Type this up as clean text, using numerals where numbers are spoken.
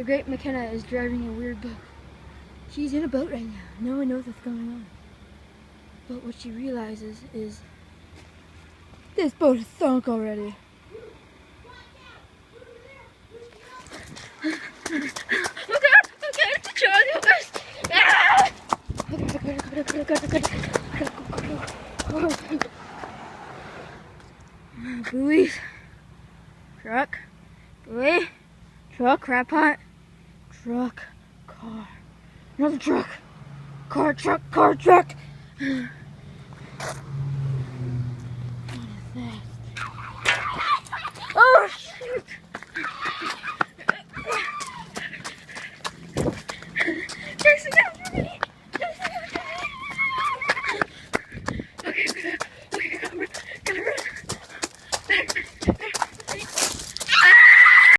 The great McKenna is driving a weird boat. She's in a boat right now. No one knows what's going on. But what she realizes is this boat is sunk already. Okay, Charlie, ah! Buoys, truck, buoy, truck, crab pot, truck, car, another truck, car, truck, car, truck. What is that? Oh shoot!